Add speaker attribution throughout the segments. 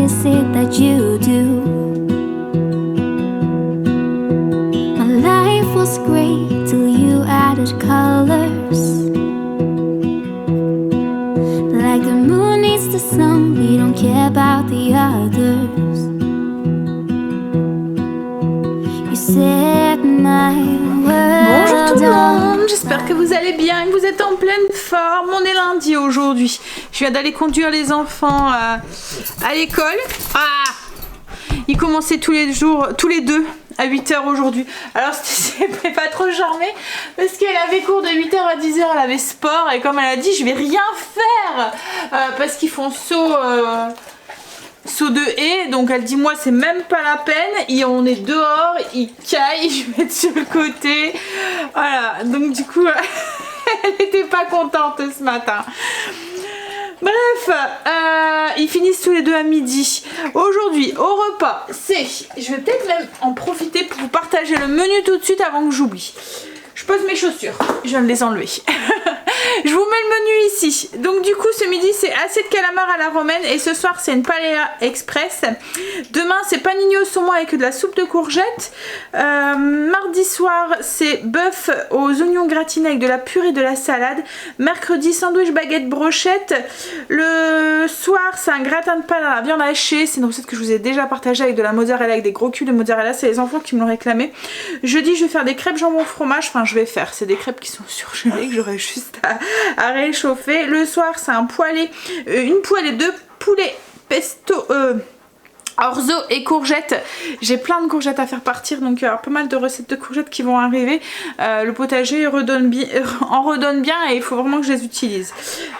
Speaker 1: is it that you do? My life was great till you added colors. Like the moon needs the sun, we don't care about the others. You set my
Speaker 2: Bonjour tout
Speaker 1: world
Speaker 2: le
Speaker 1: on
Speaker 2: monde, j'espère que vous allez bien, que vous êtes en pleine forme. On est lundi aujourd'hui. Je viens d'aller conduire les enfants à l'école. Ils commençaient tous les deux à 8h aujourd'hui. Alors c'était pas trop charmé parce qu'elle avait cours de 8h à 10h, elle avait sport et comme elle a dit je vais rien faire parce qu'ils font saut de haie, donc elle dit moi c'est même pas la peine, on est dehors, ils caillent, je vais sur le côté, voilà, donc du coup elle était pas contente ce matin. Bref, ils finissent tous les deux à midi. Aujourd'hui, au repas, je vais peut-être même en profiter pour vous partager le menu tout de suite avant que j'oublie. Je pose mes chaussures, je viens de les enlever. Je vous mets le menu ici. Donc du coup ce midi c'est assiette calamar à la romaine et ce soir c'est une paella express. Demain c'est panini au saumon avec de la soupe de courgettes. Mardi soir c'est bœuf aux oignons gratinés avec de la purée et de la salade. Mercredi sandwich baguette brochette. Le soir c'est un gratin de pain à la viande hachée. C'est une recette que je vous ai déjà partagée avec de la mozzarella, avec des gros cubes de mozzarella. C'est les enfants qui me l'ont réclamé. Jeudi je vais faire des crêpes jambon fromage. Enfin c'est des crêpes qui sont surgelées que j'aurais juste à réchauffer. Le soir c'est une poêlée de poulet pesto orzo et courgettes. J'ai plein de courgettes à faire partir, donc il y aura pas mal de recettes de courgettes qui vont arriver. Le potager en redonne bien et il faut vraiment que je les utilise.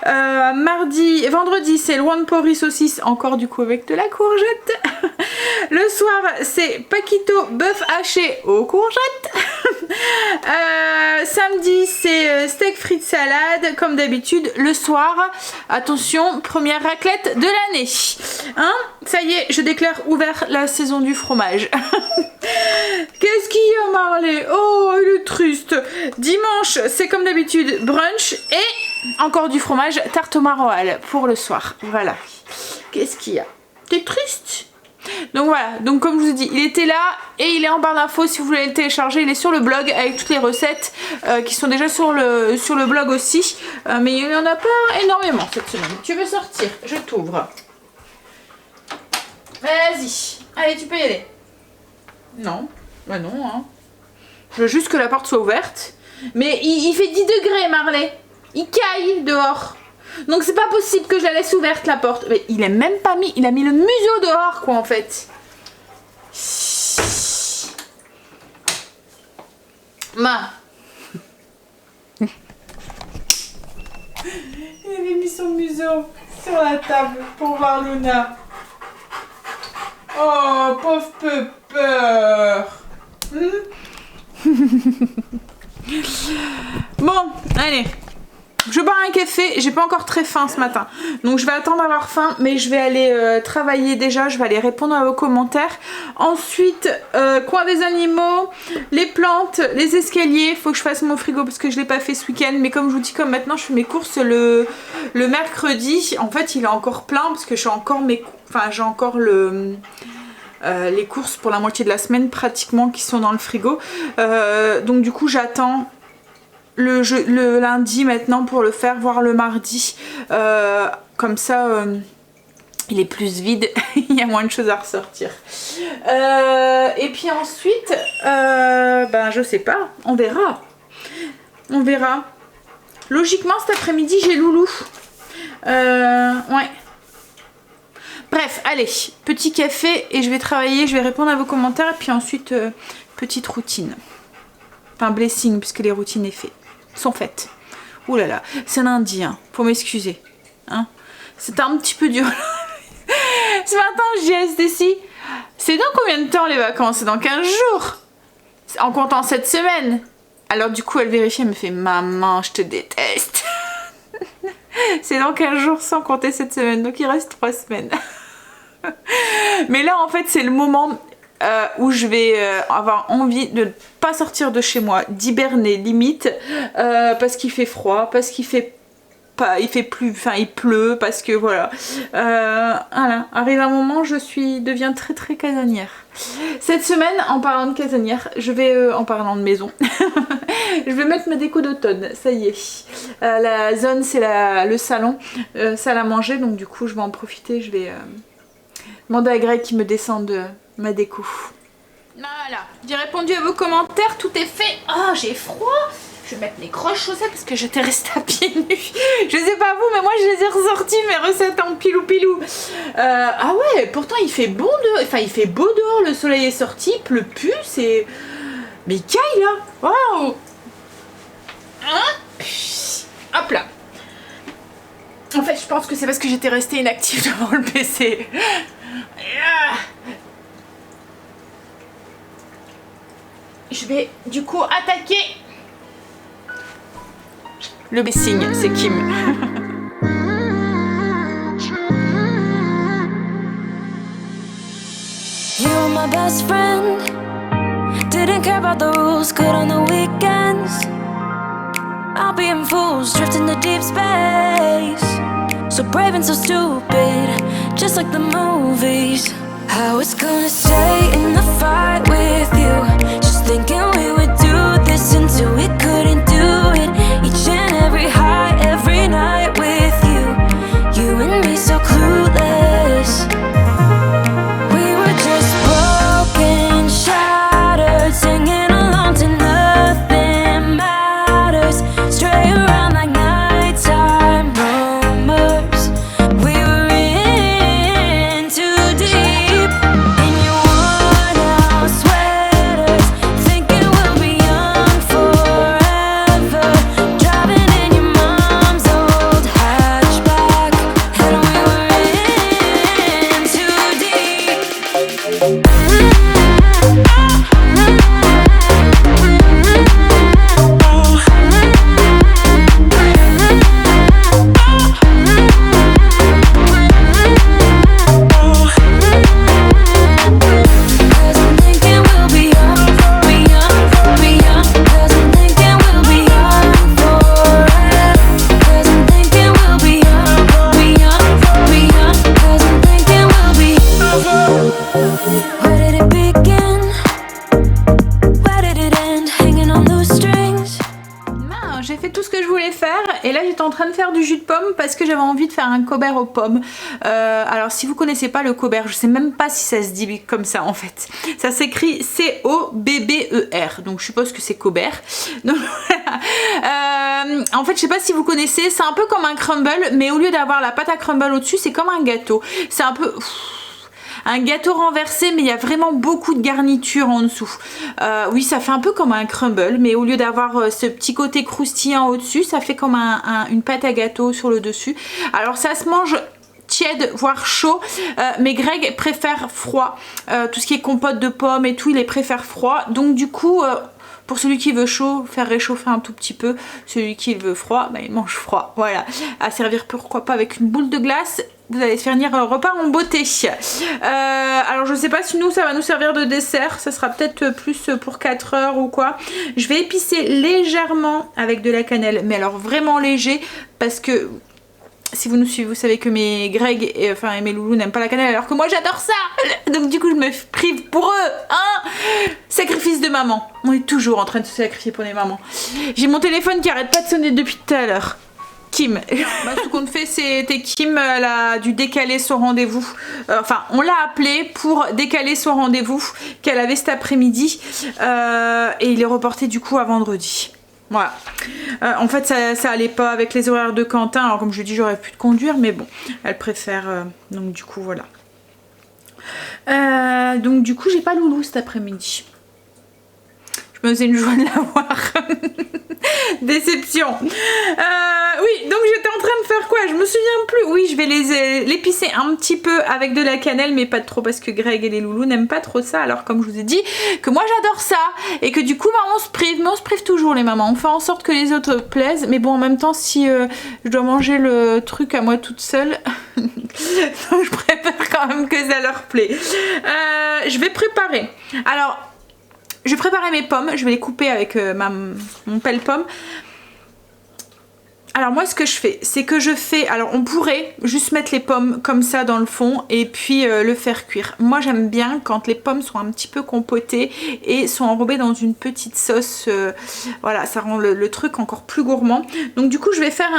Speaker 2: Vendredi c'est le one porri saucisse, encore du coup avec de la courgette. Le soir c'est paquito bœuf haché aux courgettes. Samedi c'est steak frites salade comme d'habitude. Le soir, attention, première raclette de l'année. Hein, ça y est, je déclare ouvert la saison du fromage. Qu'est-ce qu'il y a Marley? Oh, il est triste. Dimanche, c'est comme d'habitude brunch et encore du fromage, tarte au maroilles pour le soir. Voilà. Qu'est-ce qu'il y a? T'es triste? Donc voilà, donc comme je vous ai dit, il était là et il est en barre d'infos si vous voulez le télécharger. Il est sur le blog avec toutes les recettes qui sont déjà sur le blog aussi. Mais il n'y en a pas énormément cette semaine. Tu veux sortir? Je t'ouvre. Vas-y, allez, tu peux y aller. Non, bah non, hein. Je veux juste que la porte soit ouverte. Mais il fait 10 degrés, Marley. Il caille dehors. Donc c'est pas possible que je la laisse ouverte la porte. Mais il a même pas mis, il a mis le museau dehors quoi en fait. Ma. Il avait mis son museau sur la table pour voir Luna. Oh pauvre peur. Bon, allez. Je bois un café, j'ai pas encore très faim ce matin. Donc je vais attendre d'avoir faim, mais je vais aller travailler déjà, je vais aller répondre à vos commentaires. Ensuite, coin des animaux, les plantes, les escaliers. Faut que je fasse mon frigo parce que je l'ai pas fait ce week-end. Mais comme je vous dis, comme maintenant je fais mes courses le mercredi, en fait il est encore plein parce que j'ai encore les courses pour la moitié de la semaine pratiquement qui sont dans le frigo. Donc du coup j'attends le lundi maintenant pour le faire, voire le mardi. Comme ça il est plus vide, il y a moins de choses à ressortir. Et puis ensuite, je sais pas, on verra. On verra. Logiquement cet après-midi j'ai Loulou. Ouais. Bref, allez, petit café et je vais travailler, je vais répondre à vos commentaires et puis ensuite petite routine. Enfin blessing puisque les routines sont faites. Ouh là là, c'est lundi, hein. Faut m'excuser. Hein, c'était un petit peu dur. Ce matin, je dis à Stécie, c'est dans combien de temps les vacances? C'est dans 15 jours. En comptant cette semaine. Alors du coup, elle vérifie, elle me fait, maman, je te déteste. C'est dans 15 jours sans compter cette semaine, donc il reste 3 semaines. Mais là, en fait, c'est le moment où je vais avoir envie de ne pas sortir de chez moi, d'hiberner limite, parce qu'il fait froid, parce qu'il fait pas, il fait plus, enfin il pleut parce que voilà. Voilà, arrive un moment, deviens très très casanière. Cette semaine, en parlant de casanière, je vais, en parlant de maison, je vais mettre ma déco d'automne, ça y est. La zone, c'est le salon, salle à manger, donc du coup je vais en profiter, je vais demander à Greg qu'il me descende ma déco. Voilà, j'ai répondu à vos commentaires, tout est fait. Oh, j'ai froid. Je vais mettre mes grosses chaussettes parce que j'étais restée à pieds nus. Je sais pas vous, mais moi je les ai ressorties, mes recettes en pilou-pilou. Ah ouais, pourtant il fait bon dehors, enfin il fait beau dehors, le soleil est sorti, il pleut plus, c'est... Mais caille là. Waouh. Hein? Hop là. En fait, je pense que c'est parce que j'étais restée inactive devant le PC. Je vais du coup attaquer le signe, c'est Kim.
Speaker 1: You were my best friend. Didn't care about the rules, good on the weekends. I'll be in fools, drifting to deep space. So brave and so stupid, just like the movies. I was gonna stay in the fight with you, just thinking we would do this until we couldn't do it. Each and every high, every night with you, you and me so clueless. We were just broken, shattered, singing along to nothing matters. Stray around like nighttime rumors. We were in too deep. In your worn-out sweaters, thinking we'll be young forever. Driving in your mom's old hatchback, and we were in too deep. Cause I'm thinking we'll be young, be young, be young. Cause I'm thinking we'll be young forever. Cause I'm thinking we'll be young, be young, be young. Cause I'm thinking we'll be. Where did it begin? Where did it end? Hanging on loose strings.
Speaker 2: Non, j'ai fait tout ce que je voulais faire et là j'étais en train de faire du jus de pomme parce que j'avais envie de faire un Cobert aux pommes. Alors si vous connaissez pas le Cobert, je sais même pas si ça se dit comme ça en fait. Ça s'écrit C-O-B-B-E-R, donc je suppose que c'est Cobert. Donc, voilà. En fait je sais pas si vous connaissez, c'est un peu comme un crumble, mais au lieu d'avoir la pâte à crumble au-dessus, c'est comme un gâteau. C'est un peu... un gâteau renversé, mais il y a vraiment beaucoup de garniture en dessous. Oui, ça fait un peu comme un crumble, mais au lieu d'avoir ce petit côté croustillant au-dessus, ça fait comme une pâte à gâteau sur le dessus. Alors ça se mange tiède, voire chaud, mais Greg préfère froid. Tout ce qui est compote de pommes et tout, il les préfère froid. Donc du coup... pour celui qui veut chaud, faire réchauffer un tout petit peu. Celui qui veut froid, bah, il mange froid. Voilà. À servir pourquoi pas avec une boule de glace. Vous allez finir un repas en beauté. Alors je sais pas si nous ça va nous servir de dessert. Ça sera peut-être plus pour 4 heures ou quoi. Je vais épicer légèrement avec de la cannelle. Mais alors vraiment léger. Parce que... si vous nous suivez, vous savez que mes Greg et mes loulous n'aiment pas la cannelle alors que moi j'adore ça. Donc du coup je me prive pour eux, hein. Sacrifice de maman. On est toujours en train de se sacrifier pour les mamans. J'ai mon téléphone qui arrête pas de sonner depuis tout à l'heure. Kim. Bah, ce qu'on fait, c'était Kim, elle a dû décaler son rendez-vous. Enfin, on l'a appelée pour décaler son rendez-vous qu'elle avait cet après-midi. Et il est reporté du coup à vendredi. Voilà. En fait, ça allait pas avec les horaires de Quentin. Alors, comme je dis, j'aurais pu te conduire, mais bon, elle préfère. Donc, du coup, voilà. Donc, du coup, j'ai pas Loulou cet après-midi. Je me faisais une joie de l'avoir. Déception. Oui, donc j'étais en train de faire quoi? Je me souviens plus. Oui, je vais l'épicer un petit peu avec de la cannelle, mais pas trop parce que Greg et les loulous n'aiment pas trop ça. Alors comme je vous ai dit que moi j'adore ça et que du coup bah, on se prive, mais on se prive toujours les mamans. On fait en sorte que les autres plaisent, mais bon en même temps si je dois manger le truc à moi toute seule, donc je préfère quand même que ça leur plaît. Je vais préparer. Alors je vais préparer mes pommes, je vais les couper avec mon pelle-pomme. Alors moi ce que je fais, c'est que je fais, alors on pourrait juste mettre les pommes comme ça dans le fond et puis le faire cuire. Moi j'aime bien quand les pommes sont un petit peu compotées et sont enrobées dans une petite sauce, voilà, ça rend le truc encore plus gourmand. Donc du coup je vais faire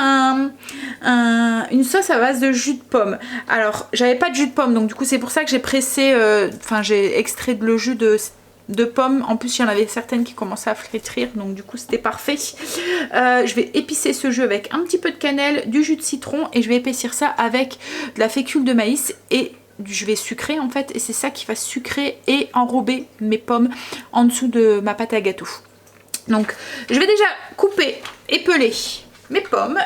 Speaker 2: une sauce à base de jus de pomme. Alors j'avais pas de jus de pomme, donc du coup c'est pour ça que j'ai pressé, enfin j'ai extrait le jus de pommes. En plus il y en avait certaines qui commençaient à flétrir, donc du coup c'était parfait. Je vais épicer ce jus avec un petit peu de cannelle, du jus de citron, et je vais épaissir ça avec de la fécule de maïs, et je vais sucrer en fait, et c'est ça qui va sucrer et enrober mes pommes en dessous de ma pâte à gâteau. Donc je vais déjà couper et peler mes pommes.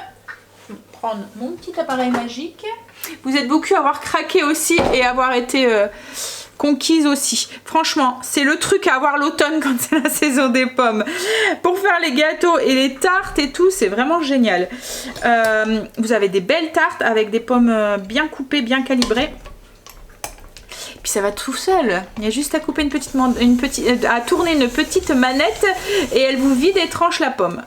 Speaker 2: Je vais prendre mon petit appareil magique. Vous êtes beaucoup à avoir craqué aussi et avoir été conquise aussi. Franchement, c'est le truc à avoir l'automne quand c'est la saison des pommes. Pour faire les gâteaux et les tartes et tout, c'est vraiment génial. Vous avez des belles tartes avec des pommes bien coupées, bien calibrées. Puis ça va tout seul. Il y a juste à couper à tourner une petite manette et elle vous vide et tranche la pomme.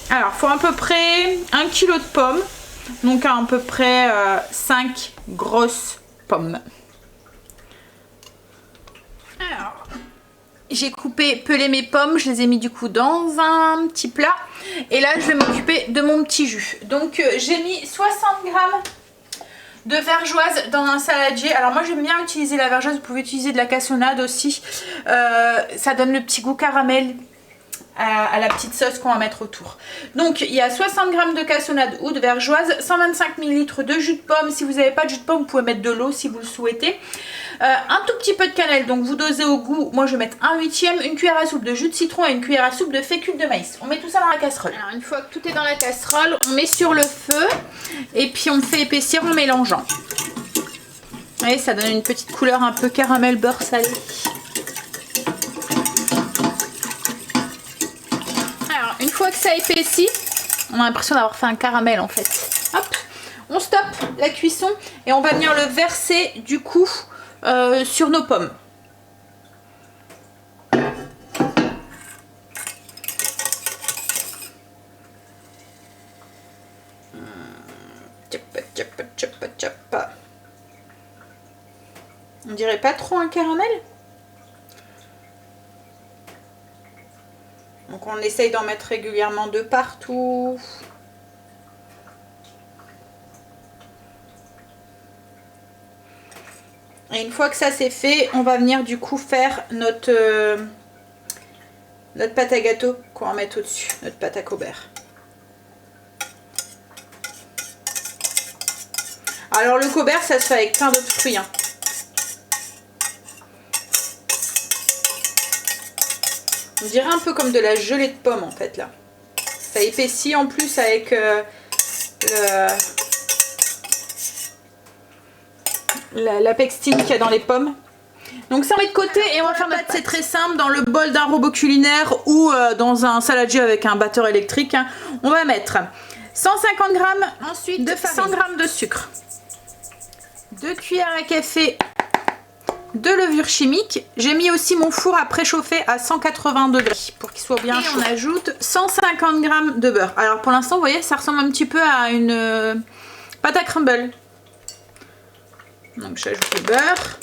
Speaker 2: Alors, il faut à peu près 1 kg de pommes. Donc à peu près 5 grosses pommes. Alors, j'ai pelé mes pommes, je les ai mis du coup dans un petit plat. Et là, je vais m'occuper de mon petit jus. Donc j'ai mis 60 g de vergeoise dans un saladier. Alors moi j'aime bien utiliser la vergeoise, vous pouvez utiliser de la cassonade aussi. Ça donne le petit goût caramel à la petite sauce qu'on va mettre autour. Donc il y a 60 g de cassonade ou de vergeoise, 125 ml de jus de pomme. Si vous n'avez pas de jus de pomme, vous pouvez mettre de l'eau si vous le souhaitez. Un tout petit peu de cannelle, donc vous dosez au goût. Moi je vais mettre 1/8, une cuillère à soupe de jus de citron et une cuillère à soupe de fécule de maïs. On met tout ça dans la casserole. Alors une fois que tout est dans la casserole, on met sur le feu et puis on fait épaissir en mélangeant. Vous voyez, ça donne une petite couleur un peu caramel beurre salé. Alors une fois que ça épaissit, on a l'impression d'avoir fait un caramel en fait. Hop, on stoppe la cuisson et on va venir le verser du coup sur nos pommes. On dirait pas trop un caramel. Donc on essaye d'en mettre régulièrement de partout. Et une fois que ça c'est fait, on va venir du coup faire notre pâte à gâteau qu'on va mettre au-dessus, notre pâte à Cobert. Alors le Cobert ça se fait avec plein d'autres fruits. Hein. On dirait un peu comme de la gelée de pomme en fait là. Ça épaissit en plus avec la pectine qu'il y a dans les pommes. Donc ça on met de côté et on va faire notre pâte. C'est très simple, dans le bol d'un robot culinaire ou dans un saladier avec un batteur électrique. Hein, on va mettre 150 g ensuite de farine, 100 g de sucre, 2 cuillères à café de levure chimique. J'ai mis aussi mon four à préchauffer à 180 degrés pour qu'il soit bien chaud. Et on ajoute 150 g de beurre. Alors pour l'instant vous voyez ça ressemble un petit peu à une pâte à crumble. Donc j'ajoute le beurre.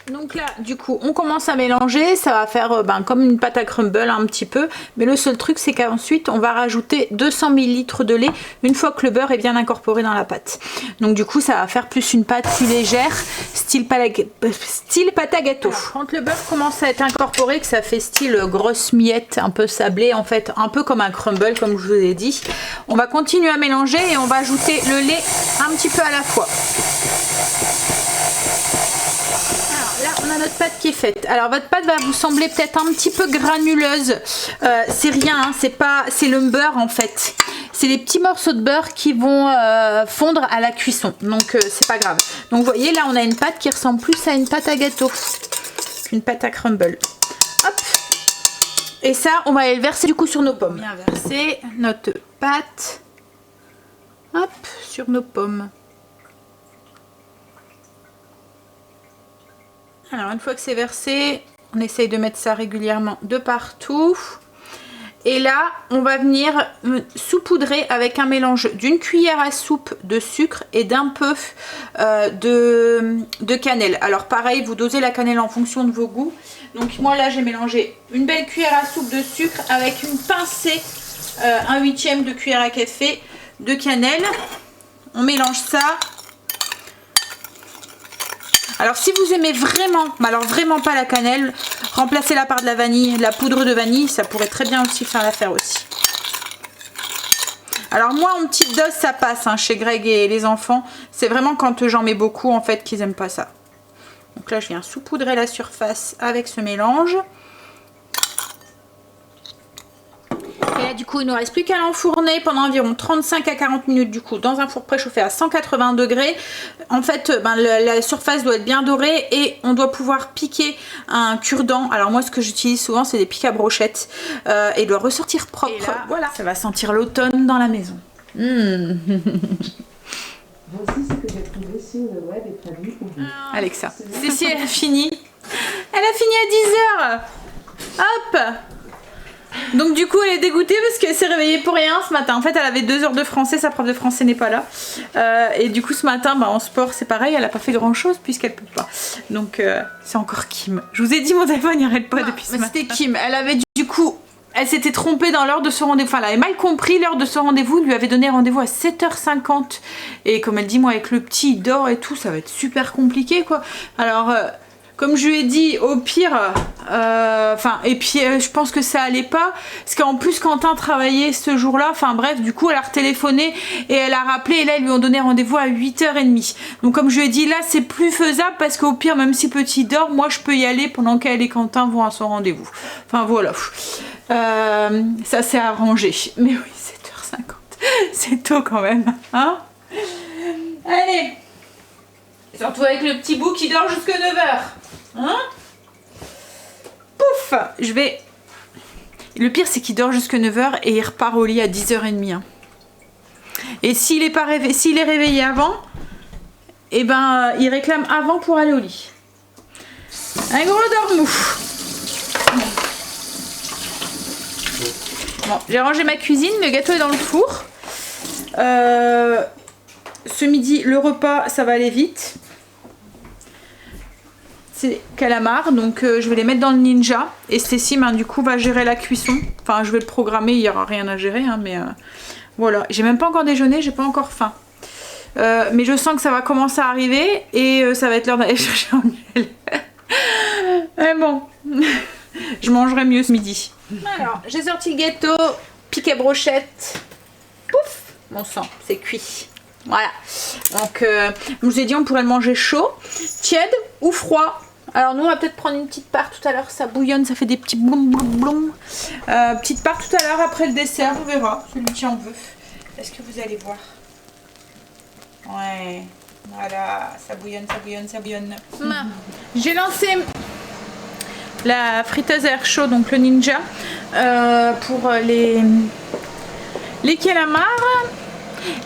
Speaker 2: Donc là du coup on commence à mélanger, ça va faire comme une pâte à crumble un petit peu, mais le seul truc c'est qu'ensuite on va rajouter 200 ml de lait une fois que le beurre est bien incorporé dans la pâte. Donc du coup ça va faire plus une pâte plus légère, style pâte à gâteau. Quand le beurre commence à être incorporé, que ça fait style grosse miette un peu sablée en fait, un peu comme un crumble comme je vous ai dit, on va continuer à mélanger et on va ajouter le lait un petit peu à la fois. On a notre pâte qui est faite. Alors votre pâte va vous sembler peut-être un petit peu granuleuse. C'est rien, hein, c'est le beurre en fait. C'est les petits morceaux de beurre qui vont fondre à la cuisson. Donc c'est pas grave. Donc vous voyez là on a une pâte qui ressemble plus à une pâte à gâteau qu'une pâte à crumble. Hop. Et ça on va aller le verser du coup sur nos pommes. Bien verser notre pâte. Hop, sur nos pommes. Alors une fois que c'est versé, on essaye de mettre ça régulièrement de partout. Et là, on va venir saupoudrer avec un mélange d'une cuillère à soupe de sucre et d'un peu de cannelle. Alors pareil, vous dosez la cannelle en fonction de vos goûts. Donc moi là, j'ai mélangé une belle cuillère à soupe de sucre avec une pincée, un huitième de cuillère à café de cannelle. On mélange ça. Alors si vous aimez vraiment, mais alors vraiment pas la cannelle, remplacez-la par de la vanille, de la poudre de vanille, ça pourrait très bien aussi faire l'affaire aussi. Alors moi en petite dose ça passe hein, chez Greg et les enfants, c'est vraiment quand j'en mets beaucoup en fait qu'ils aiment pas ça. Donc là je viens saupoudrer la surface avec ce mélange. Et là du coup il ne nous reste plus qu'à l'enfourner pendant environ 35 à 40 minutes du coup dans un four préchauffé à 180 degrés. En fait la surface doit être bien dorée et on doit pouvoir piquer un cure-dent. Alors moi ce que j'utilise souvent c'est des pics à brochettes et doit ressortir propre. Et là, voilà, ça va sentir l'automne dans la maison.
Speaker 3: Voici ce que j'ai trouvé sur le web et traduit pour vous.
Speaker 2: Alexa. Cécile elle a fini. Elle a fini à 10h. Hop. Donc du coup elle est dégoûtée parce qu'elle s'est réveillée pour rien ce matin. En fait elle avait 2 heures de français, sa prof de français n'est pas là. Et du coup ce matin en sport c'est pareil, elle a pas fait grand chose puisqu'elle peut pas. Donc c'est encore Kim. Je vous ai dit mon téléphone il arrête pas depuis ce matin. C'était Kim, elle avait du coup... Elle s'était trompée dans l'heure de ce rendez-vous, enfin elle avait mal compris l'heure de ce rendez-vous, lui avait donné rendez-vous à 7h50 et comme elle dit moi avec le petit il dort et tout ça va être super compliqué quoi. Alors comme je lui ai dit au pire, et puis je pense que ça allait pas parce qu'en plus Quentin travaillait ce jour-là, enfin bref du coup elle a retéléphoné et elle a rappelé et là ils lui ont donné rendez-vous à 8h30. Donc comme je lui ai dit là c'est plus faisable parce qu'au pire même si petit dort, moi je peux y aller pendant qu'elle et Quentin vont à son rendez-vous. Enfin voilà. Ça s'est arrangé. Mais oui, 7h50. C'est tôt quand même. Hein? Allez. Surtout avec le petit bout qui dort jusque 9h. Hein? Pouf. Je vais... Le pire, c'est qu'il dort jusque 9h et il repart au lit à 10h30. Hein. Et s'il est réveillé avant, eh ben, il réclame avant pour aller au lit. Un gros dormou. Bon, j'ai rangé ma cuisine, le gâteau est dans le four. Ce midi, le repas, ça va aller vite. C'est calamar, donc je vais les mettre dans le Ninja. Et Stécie, du coup, va gérer la cuisson. Enfin, je vais le programmer, il n'y aura rien à gérer, hein, mais voilà. J'ai même pas encore déjeuné, j'ai pas encore faim. Mais je sens que ça va commencer à arriver et ça va être l'heure d'aller chercher Angèle. Mais bon, je mangerai mieux ce midi. Alors, j'ai sorti le gâteau, piqué brochette. Pouf, mon sang, c'est cuit. Voilà. Donc, je vous ai dit, on pourrait le manger chaud, tiède ou froid. Alors, nous, on va peut-être prendre une petite part tout à l'heure. Ça bouillonne, ça fait des petits bloum bloum bloum. Petite part tout à l'heure après le dessert, on verra. Celui qui en veut. Est-ce que vous allez voir? Ouais. Voilà, ça bouillonne, ça bouillonne, ça bouillonne. J'ai lancé la friteuse à air chaud, donc le Ninja, pour les calamars.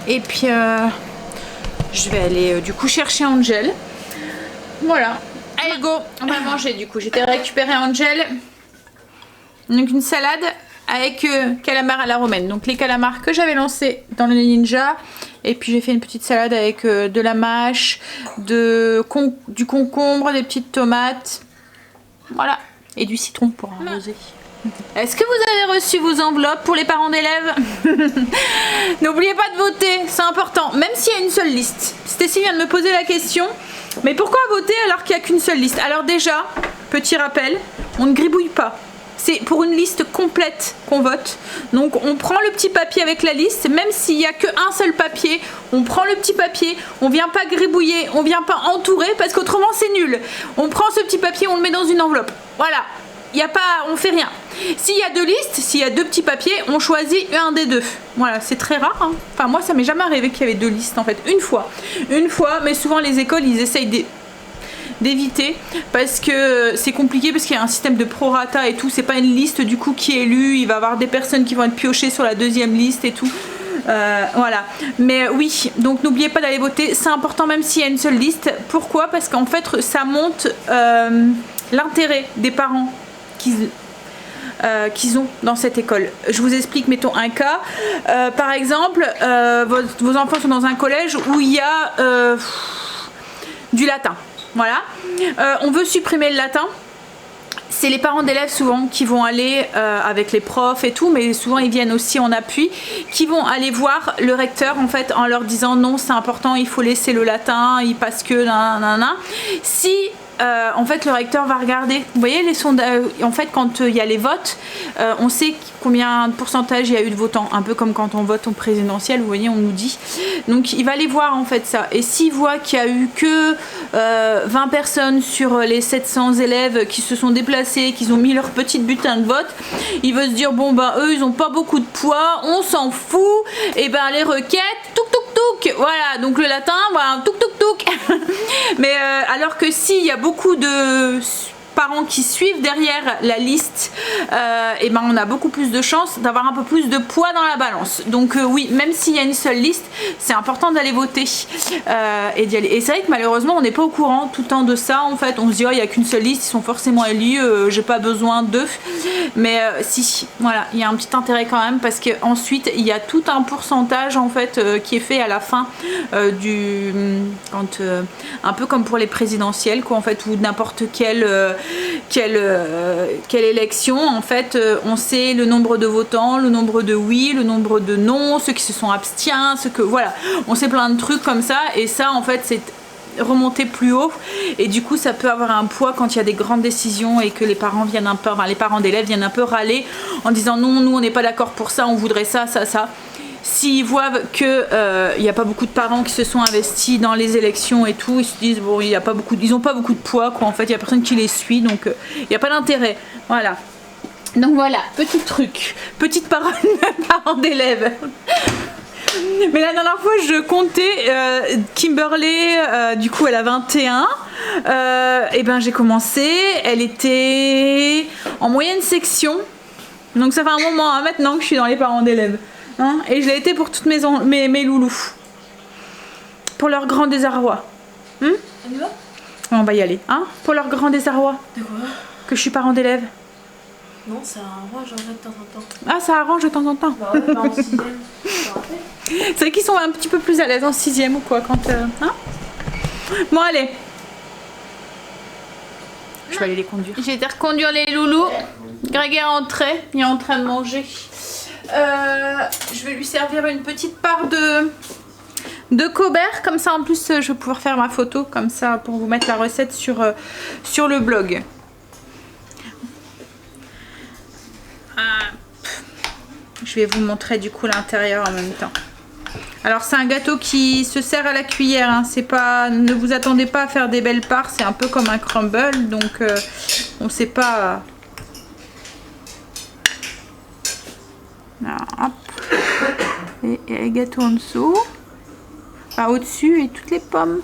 Speaker 2: Et puis je vais aller du coup chercher Angèle. Voilà. Allez go, on va manger du coup. J'étais récupéré Angèle. Donc une salade avec calamars à la romaine. Donc les calamars que j'avais lancés dans le Ninja. Et puis j'ai fait une petite salade avec de la mâche, du concombre, des petites tomates. Voilà. Et du citron pour arroser. Est-ce que vous avez reçu vos enveloppes pour les parents d'élèves? N'oubliez pas de voter, c'est important. Même s'il y a une seule liste. Stécie vient de me poser la question. Mais pourquoi voter alors qu'il n'y a qu'une seule liste? Alors déjà, petit rappel, on ne gribouille pas. C'est pour une liste complète qu'on vote. Donc on prend le petit papier avec la liste, même s'il n'y a qu'un seul papier, on prend le petit papier, on vient pas gribouiller, on vient pas entourer parce qu'autrement c'est nul. On prend ce petit papier, on le met dans une enveloppe. Voilà, il y a pas, on fait rien. S'il y a deux listes, s'il y a deux petits papiers, on choisit un des deux. Voilà, c'est très rare. Hein. Enfin moi ça m'est jamais arrivé qu'il y avait deux listes en fait. Une fois, mais souvent les écoles ils essayent d'éviter parce que c'est compliqué parce qu'il y a un système de prorata et tout, c'est pas une liste du coup qui est élue, il va y avoir des personnes qui vont être piochées sur la deuxième liste et tout, voilà. Mais oui, donc n'oubliez pas d'aller voter, c'est important même s'il y a une seule liste. Pourquoi? Parce qu'en fait ça monte l'intérêt des parents qu'ils ont dans cette école. Je vous explique, mettons un cas. Par exemple, vos enfants sont dans un collège où il y a du latin. Voilà. On veut supprimer le latin. C'est les parents d'élèves souvent qui vont aller avec les profs et tout, mais souvent ils viennent aussi en appui, qui vont aller voir le recteur en fait en leur disant non, c'est important, il faut laisser le latin, parce que nanana. Si en fait le recteur va regarder, vous voyez les sondages, en fait quand il y a les votes, on sait combien de pourcentage il y a eu de votants, un peu comme quand on vote au présidentiel, vous voyez, on nous dit. Donc il va aller voir en fait ça, et s'il voit qu'il y a eu que 20 personnes sur les 700 élèves qui se sont déplacés, qui ont mis leur petite butin de vote, il veut se dire bon bah eux ils ont pas beaucoup de poids, on s'en fout, et ben les requêtes, touc touc touc, voilà, donc le latin, voilà, touc touc touc. Mais alors que s'il y a beaucoup de parents qui suivent derrière la liste, et ben on a beaucoup plus de chances d'avoir un peu plus de poids dans la balance. Donc oui, même s'il y a une seule liste, c'est important d'aller voter et d'y aller. Et c'est vrai que malheureusement on n'est pas au courant tout le temps de ça. En fait on se dit oh, il n'y a qu'une seule liste, ils sont forcément élus, j'ai pas besoin d'eux. Mais si, voilà, il y a un petit intérêt quand même, parce qu'ensuite il y a tout un pourcentage en fait qui est fait à la fin un peu comme pour les présidentielles quoi, en fait, ou n'importe quelle élection, en fait on sait le nombre de votants, le nombre de oui, le nombre de non, ceux qui se sont abstiens, voilà, on sait plein de trucs comme ça, et ça en fait c'est remonter plus haut, et du coup ça peut avoir un poids quand il y a des grandes décisions et que les parents viennent un peu, les parents d'élèves viennent un peu râler en disant non, nous on n'est pas d'accord pour ça, on voudrait ça, ça, ça. S'ils voient que il n'y a pas beaucoup de parents qui se sont investis dans les élections et tout, ils se disent bon, ils n'ont pas beaucoup de poids quoi, en fait il n'y a personne qui les suit, donc il n'y a pas d'intérêt, voilà. Donc voilà, petit truc, petite parole de parents d'élèves. Mais la dernière fois je comptais Kimberley, du coup elle a 21, et ben j'ai commencé, elle était en moyenne section, donc ça fait un moment maintenant que je suis dans les parents d'élèves. Hein, et je l'ai été pour toutes mes loulous. Pour leur grand désarroi. On y va ? On va y aller. Hein, pour leur grand désarroi.
Speaker 4: De quoi ?
Speaker 2: Que je suis parent d'élève.
Speaker 4: Non, ça arrange de temps en temps.
Speaker 2: Ah, ça arrange de temps en temps.
Speaker 4: Bah ouais, bah en 6ème, je te rappelle.
Speaker 2: C'est vrai qu'ils sont un petit peu plus à l'aise en 6ème ou quoi quand... hein, bon, allez. Je vais aller les conduire. J'ai été reconduire les loulous. Greg est rentré. Il est en train de manger. Je vais lui servir une petite part de Cobert, comme ça en plus je vais pouvoir faire ma photo comme ça pour vous mettre la recette sur le blog. Je vais vous montrer du coup l'intérieur en même temps. Alors c'est un gâteau qui se sert à la cuillère, hein. C'est pas, ne vous attendez pas à faire des belles parts, c'est un peu comme un crumble, donc on sait pas. Alors, hop. Et les gâteaux en dessous, enfin au-dessus, et toutes les pommes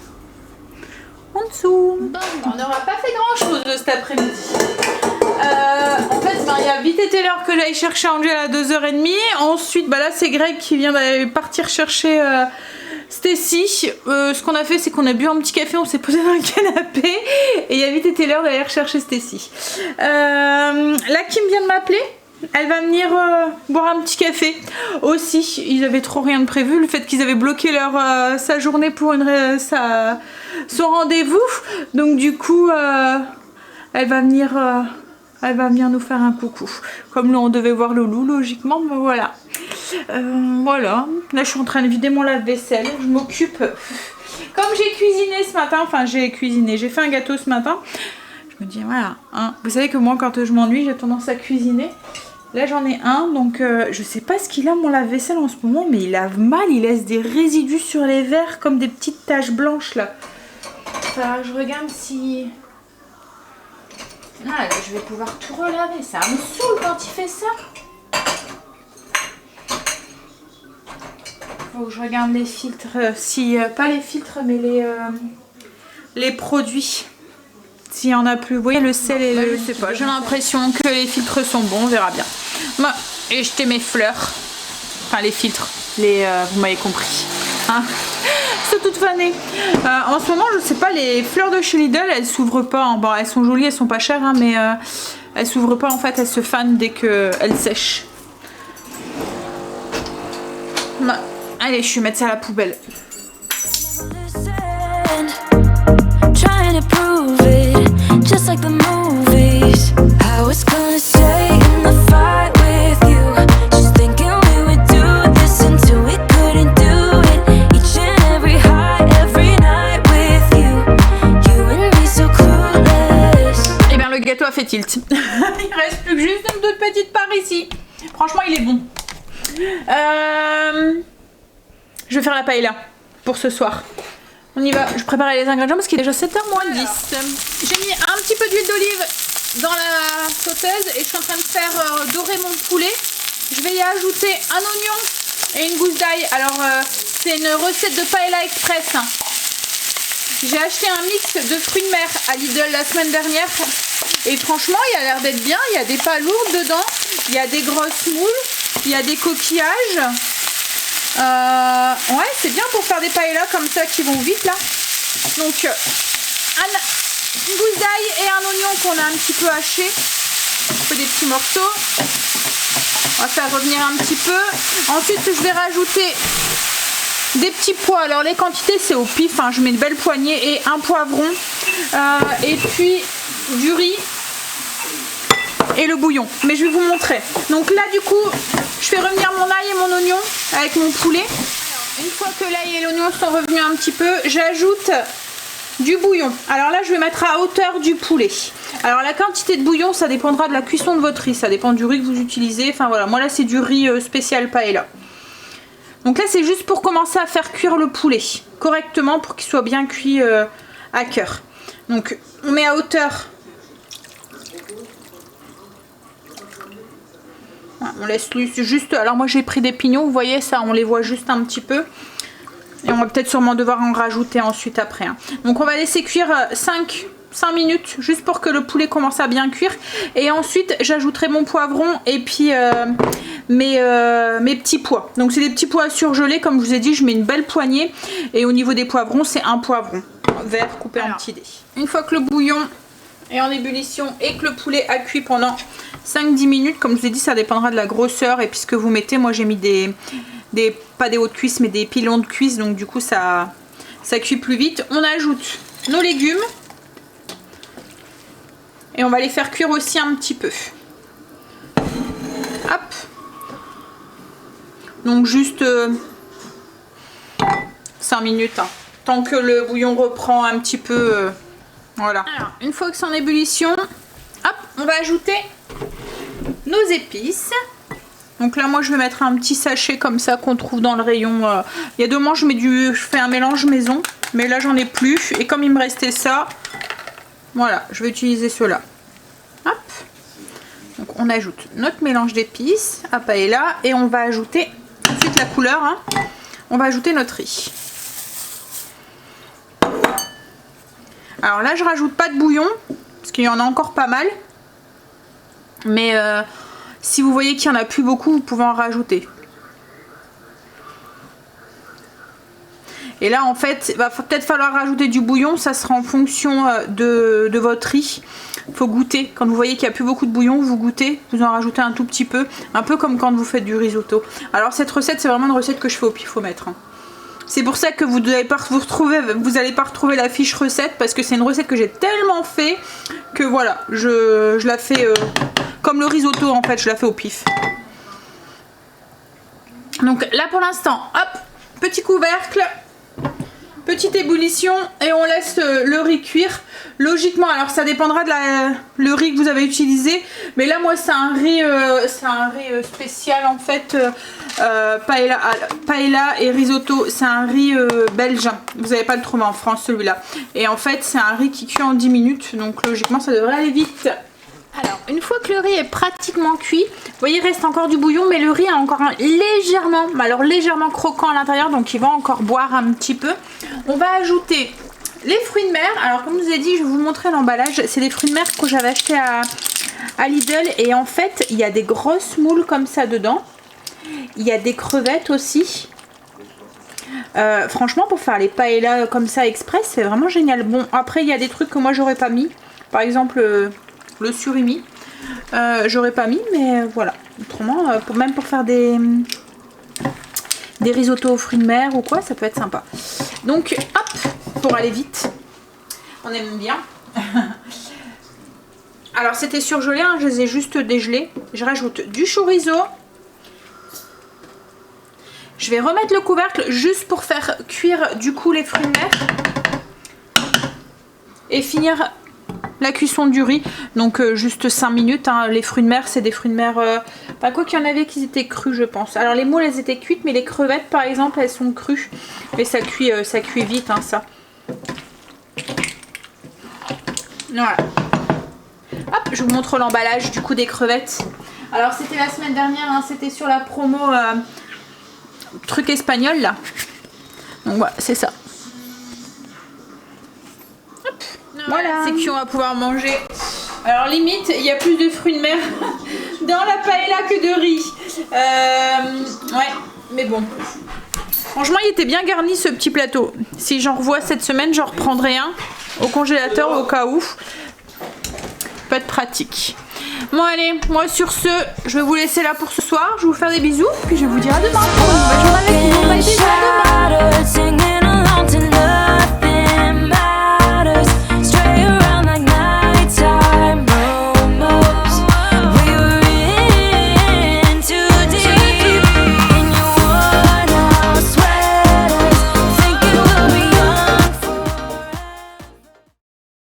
Speaker 2: en dessous. Bon, on n'aura pas fait grand chose cet après-midi. En fait, il a vite été l'heure que j'aille chercher Angela à 2h30. Ensuite, bah là, c'est Greg qui vient d'aller partir chercher Stacy. Ce qu'on a fait, c'est qu'on a bu un petit café, on s'est posé dans le canapé. Et il a vite été l'heure d'aller chercher Stacy. Là, Kim vient de m'appeler. Elle va venir boire un petit café aussi. Ils avaient trop rien de prévu. Le fait qu'ils avaient bloqué sa journée pour son rendez-vous. Donc du coup, elle va venir nous faire un coucou. Comme nous on devait voir Loulou logiquement, mais voilà. Voilà. Là je suis en train de vider mon lave-vaisselle. Je m'occupe. Comme j'ai cuisiné ce matin, j'ai fait un gâteau ce matin. Je me dis voilà. Hein. Vous savez que moi quand je m'ennuie, j'ai tendance à cuisiner. Là j'en ai un, donc je sais pas ce qu'il a mon lave-vaisselle en ce moment, mais il lave mal, il laisse des résidus sur les verres comme des petites taches blanches là. Enfin, je regarde si... Ah, là, je vais pouvoir tout relaver, ça me saoule quand il fait ça. Faut que je regarde les filtres, pas les filtres mais les produits. S'il y en a plus, vous voyez le sel et le... Je sais pas, j'ai l'impression que les filtres sont bons, on verra bien. Moi, j'ai jeté mes fleurs. Enfin les filtres, vous m'avez compris. Hein, c'est toute fanée. En ce moment, je sais pas, les fleurs de chez Lidl, elles s'ouvrent pas. Bon, elles sont jolies, elles sont pas chères, hein, mais Elle s'ouvre pas en fait, elle se fane dès qu'elle sèche. Bah, allez, je vais mettre ça à la poubelle.
Speaker 1: Trying to prove it, just like the movies. I was gonna stay in the fight with you, just thinking we would do this until we couldn't do it. Each and every high, every night with you, you and me so clueless.
Speaker 2: Et bien le gâteau a fait tilt. Il reste plus que juste une toute petite part ici. Franchement, il est bon. Je vais faire la paella pour ce soir. On y va, je prépare les ingrédients parce qu'il est déjà 7h moins 10. J'ai mis un petit peu d'huile d'olive dans la sauteuse et je suis en train de faire dorer mon poulet. Je vais y ajouter un oignon et une gousse d'ail. Alors c'est une recette de paella express. J'ai acheté un mix de fruits de mer à Lidl la semaine dernière et franchement il a l'air d'être bien. Il y a des pas lourdes dedans, il y a des grosses moules, il y a des coquillages. Ouais, c'est bien pour faire des paellas comme ça qui vont vite là. Donc une gousse d'ail et un oignon qu'on a un petit peu haché. On fait des petits morceaux. On va faire revenir un petit peu. Ensuite je vais rajouter des petits pois. Alors les quantités c'est au pif, hein. Je mets une belle poignée et un poivron. Et puis du riz et le bouillon. Mais je vais vous montrer. Donc là du coup je fais revenir mon ail et mon oignon avec mon poulet. Alors, une fois que l'ail et l'oignon sont revenus un petit peu, j'ajoute du bouillon. Alors là je vais mettre à hauteur du poulet. Alors la quantité de bouillon ça dépendra de la cuisson de votre riz. Ça dépend du riz que vous utilisez. Enfin voilà, moi là c'est du riz spécial paella. Donc là c'est juste pour commencer à faire cuire le poulet correctement pour qu'il soit bien cuit à cœur. Donc on met à hauteur. On laisse juste, alors moi j'ai pris des pignons, vous voyez ça, on les voit juste un petit peu. Et on va peut-être sûrement devoir en rajouter ensuite après. Hein. Donc on va laisser cuire 5 minutes, juste pour que le poulet commence à bien cuire. Et ensuite j'ajouterai mon poivron et puis mes petits pois. Donc c'est des petits pois surgelés, comme je vous ai dit, je mets une belle poignée. Et au niveau des poivrons, c'est un poivron vert coupé en petits dés. Une fois que le bouillon est en ébullition et que le poulet a cuit pendant 5-10 minutes, comme je vous ai dit ça dépendra de la grosseur et puis ce que vous mettez. Moi j'ai mis pas des hautes cuisses mais des pilons de cuisse, donc du coup ça cuit plus vite. On ajoute nos légumes et on va les faire cuire aussi un petit peu. Hop, donc juste 5 minutes hein, tant que le bouillon reprend un petit peu. Voilà. Alors, une fois que c'est en ébullition, hop, on va ajouter nos épices. Donc là, moi, je vais mettre un petit sachet comme ça qu'on trouve dans le rayon. Il y a 2 mois, je fais un mélange maison, mais là, j'en ai plus. Et comme il me restait ça, voilà, je vais utiliser cela. Hop. Donc, on ajoute notre mélange d'épices à paella et on va ajouter ensuite la couleur. Hein, on va ajouter notre riz. Alors là je rajoute pas de bouillon parce qu'il y en a encore pas mal, mais si vous voyez qu'il n'y en a plus beaucoup, vous pouvez en rajouter. Et là en fait il va peut-être falloir rajouter du bouillon, ça sera en fonction de votre riz. Il faut goûter, quand vous voyez qu'il n'y a plus beaucoup de bouillon, vous goûtez, vous en rajoutez un tout petit peu, un peu comme quand vous faites du risotto. Alors cette recette c'est vraiment une recette que je fais au pifomètre. Hein. C'est pour ça que vous n'allez pas retrouver la fiche recette, parce que c'est une recette que j'ai tellement fait que voilà, je la fais comme le risotto en fait, je la fais au pif. Donc là pour l'instant, hop, petit couvercle, petite ébullition et on laisse le riz cuire. Logiquement, alors ça dépendra de le riz que vous avez utilisé, mais là moi c'est un riz spécial en fait, paella et risotto, c'est un riz belge, vous n'allez pas le trouver en France celui-là, et en fait c'est un riz qui cuit en 10 minutes, donc logiquement ça devrait aller vite. Alors une fois que le riz est pratiquement cuit, vous voyez il reste encore du bouillon, mais le riz est encore légèrement croquant à l'intérieur, donc il va encore boire un petit peu. On va ajouter les fruits de mer. Alors comme je vous ai dit, je vais vous montrer l'emballage. C'est des fruits de mer que j'avais acheté à Lidl. Et en fait, il y a des grosses moules comme ça dedans. Il y a des crevettes aussi. Franchement, pour faire les paellas comme ça express, c'est vraiment génial. Bon, après, il y a des trucs que moi, j'aurais pas mis. Par exemple, le surimi. j'aurais pas mis, mais voilà. Autrement, même pour faire des risottos aux fruits de mer ou quoi, ça peut être sympa. Donc hop, pour aller vite, on aime bien. Alors c'était surgelé, hein, je les ai juste dégelés. Je rajoute du chorizo. Je vais remettre le couvercle juste pour faire cuire du coup les fruits de mer. Et finir la cuisson du riz. Donc juste 5 minutes. Hein. Les fruits de mer, c'est des fruits de mer... Pas quoi qu'il y en avait qui étaient crus, je pense. Alors les moules, elles étaient cuites, mais les crevettes, par exemple, elles sont crues. Mais ça cuit vite, hein, ça. Voilà. Hop, je vous montre l'emballage du coup des crevettes. Alors c'était la semaine dernière, hein, c'était sur la promo truc espagnol là. Donc voilà, c'est ça. Hop, voilà. C'est qu'on va pouvoir manger. Alors limite, il y a plus de fruits de mer dans la paella que de riz. Ouais, mais bon. Franchement, il était bien garni ce petit plateau. Si j'en revois cette semaine, j'en reprendrai un au congélateur au cas où. Peut être pratique. Bon allez, moi sur ce, je vais vous laisser là pour ce soir. Je vais vous faire des bisous, puis je vais vous dire à demain. Bonne journée avec vous. Bye, bisous, à demain.